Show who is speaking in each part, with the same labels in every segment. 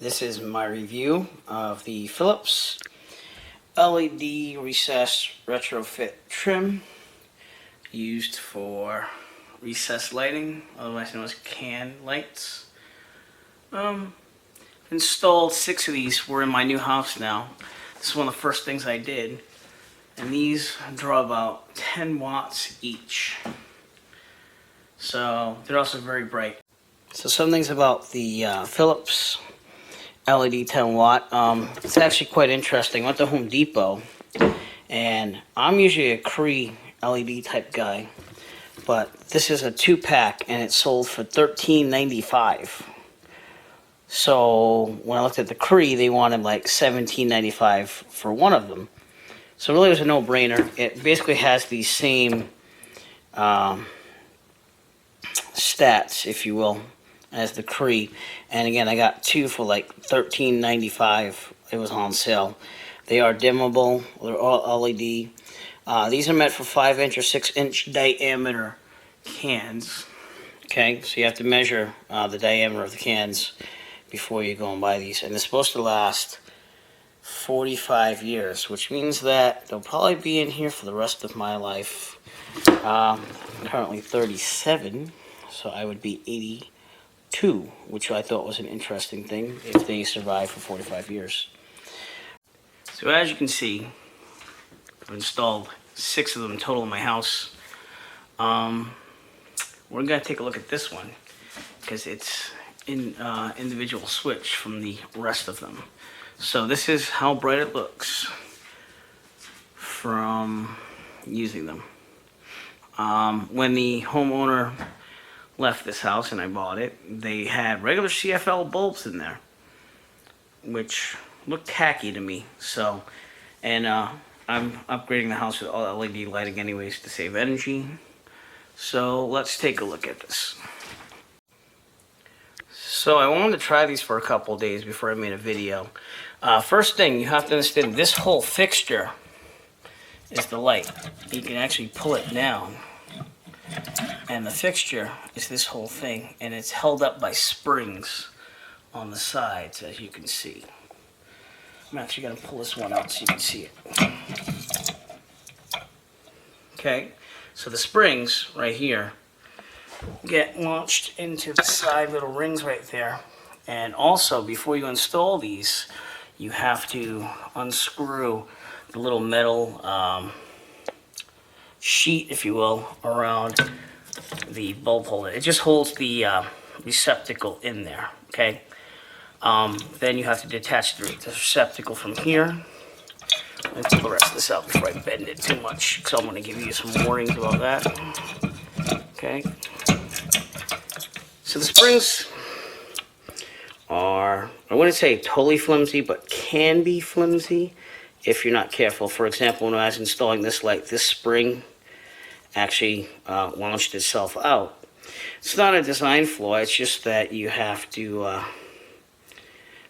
Speaker 1: This is my review of the Philips LED recessed retrofit trim used for recessed lighting, otherwise known as can lights. Installed 6 of these. We're in my new house now. This is one of the first things I did, and these draw about 10 watts each. So they're also very bright. So some things about the Philips LED 10 watt. It's actually quite interesting. I went to Home Depot, and I'm usually a Cree LED type guy, but this is a 2-pack and it sold for $13.95. So when I looked at the Cree, they wanted like $17.95 for one of them. So really it was a no-brainer. It basically has the same stats, if you will, as the Cree. And again, I got 2 for like $13.95. It was on sale. They are dimmable. They're all LED. These are meant for 5-inch or 6-inch diameter cans. Okay, so you have to measure the diameter of the cans before you go and buy these. And they're supposed to last 45 years, which means that they'll probably be in here for the rest of my life. I'm currently 37, so I would be 82, which I thought was an interesting thing if they survive for 45 years. So as you can see, I've installed 6 of them total in my house. We're going to take a look at this one because it's in individual switch from the rest of them. So this is how bright it looks from using them. When the homeowner left this house and I bought it, they had regular CFL bulbs in there, which looked tacky to me. So, and I'm upgrading the house with all LED lighting anyways to save energy. So let's take a look at this. So I wanted to try these for a couple days before I made a video. First thing, you have to understand, this whole fixture is the light. You can actually pull it down, and the fixture is this whole thing, and it's held up by springs on the sides, as you can see. I'm actually going to pull this one out so you can see it. Okay, so the springs right here get launched into the side little rings right there. And also, before you install these, you have to unscrew the little metal sheet, if you will, around the bulb holder. It just holds the receptacle in there, okay? Then you have to detach the receptacle from here. Let me pull the rest of this out before I bend it too much, because I'm going to give you some warnings about that. Okay. So the springs are, I wouldn't say totally flimsy, but can be flimsy if you're not careful. For example, when I was installing this light, this spring actually launched itself out. It's not a design flaw, it's just that you have to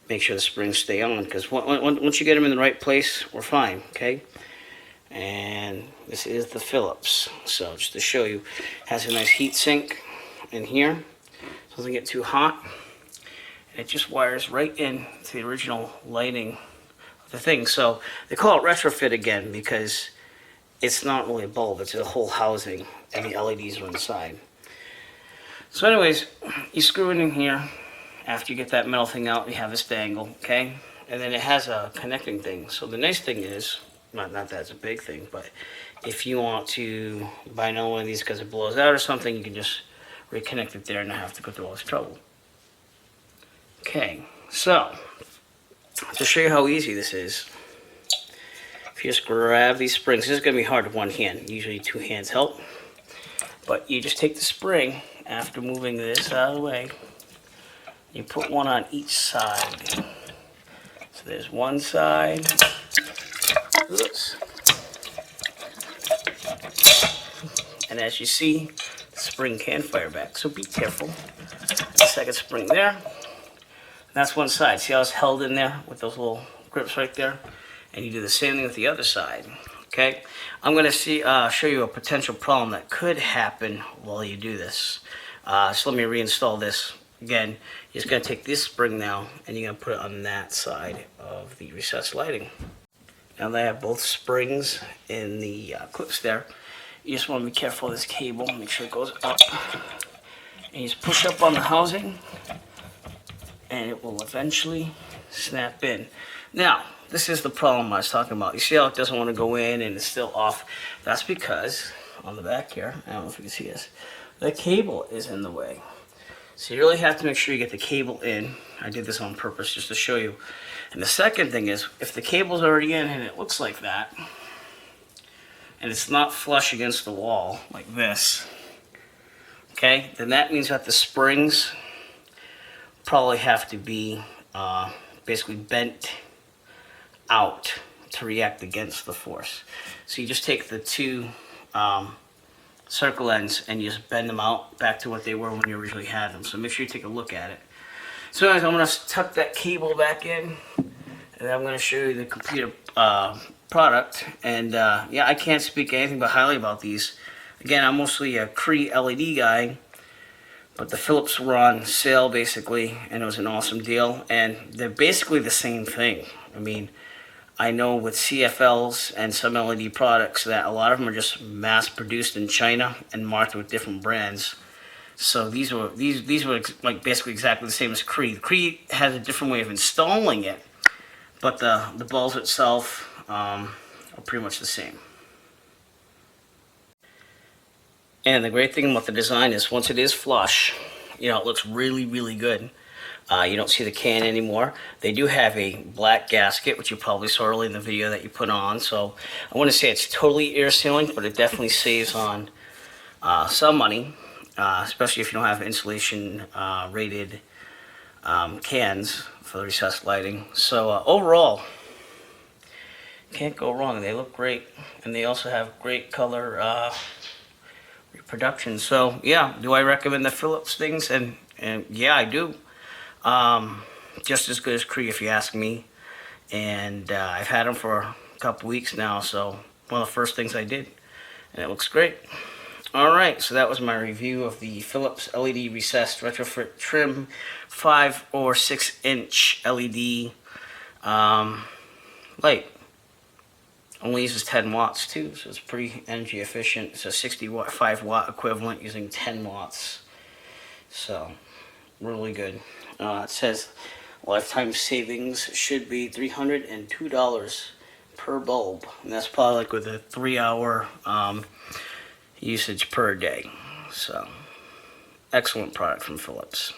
Speaker 1: make sure the springs stay on, because once you get them in the right place, we're fine, okay? And this is the Philips. So just to show you, it has a nice heat sink in here. It doesn't get too hot. And it just wires right in to the original lighting of the thing. So they call it retrofit again because it's not really a bulb, it's a whole housing, and the LEDs are inside. So anyways, you screw it in here. After you get that metal thing out, you have this dangle, okay? And then it has a connecting thing. So the nice thing is, not that it's a big thing, but if you want to buy another one of these because it blows out or something, you can just reconnect it there and not have to go through all this trouble. Okay, so to show you how easy this is, if you just grab these springs, this is going to be hard with one hand. Usually 2 hands help. But you just take the spring after moving this out of the way. You put one on each side. So there's one side. Oops. And as you see, the spring can fire back, so be careful. The second spring there. And that's one side. See how it's held in there with those little grips right there? And you do the same thing with the other side. Okay? I'm going to show you a potential problem that could happen while you do this. So let me reinstall this again, you're just going to take this spring now and you're going to put it on that side of the recessed lighting. Now they have both springs in the clips there. You just want to be careful of this cable, make sure it goes up. And you just push up on the housing and it will eventually snap in. Now, this is the problem I was talking about. You see how it doesn't want to go in and it's still off? That's because on the back here, I don't know if you can see this, the cable is in the way. So you really have to make sure you get the cable in. I did this on purpose just to show you. And the second thing is, if the cable's already in and it looks like that, and it's not flush against the wall like this, okay, then that means that the springs probably have to be basically bent out to react against the force. So you just take the two circle ends and you just bend them out back to what they were when you originally had them. So make sure you take a look at it. So anyways, I'm going to tuck that cable back in, and I'm going to show you the completed product. And yeah, I can't speak anything but highly about these. Again, I'm mostly a Cree LED guy, but the Philips were on sale basically, and it was an awesome deal. And they're basically the same thing. I mean, I know with CFLs and some LED products that a lot of them are just mass produced in China and marketed with different brands. So these were like basically exactly the same as Cree. Cree has a different way of installing it, but the bulbs itself are pretty much the same. And the great thing about the design is once it is flush, you know, it looks really, really good. You don't see the can anymore. They do have a black gasket, which you probably saw earlier in the video that you put on. So I want to say it's totally air sealing, but it definitely saves on some money. Especially if you don't have insulation rated cans for the recessed lighting. So overall, can't go wrong. They look great, and they also have great color reproduction. So yeah, do I recommend the Philips things? And yeah, I do. Just as good as Cree, if you ask me. And I've had them for a couple weeks now, so one of the first things I did, and it looks great. Alright, so that was my review of the Philips LED recessed retrofit trim 5 or 6 inch LED light. Only uses 10 watts too, so it's pretty energy efficient. It's a 65 watt equivalent using 10 watts. So, really good. It says lifetime savings should be $302 per bulb. And that's probably like with a 3-hour usage per day. So, excellent product from Philips.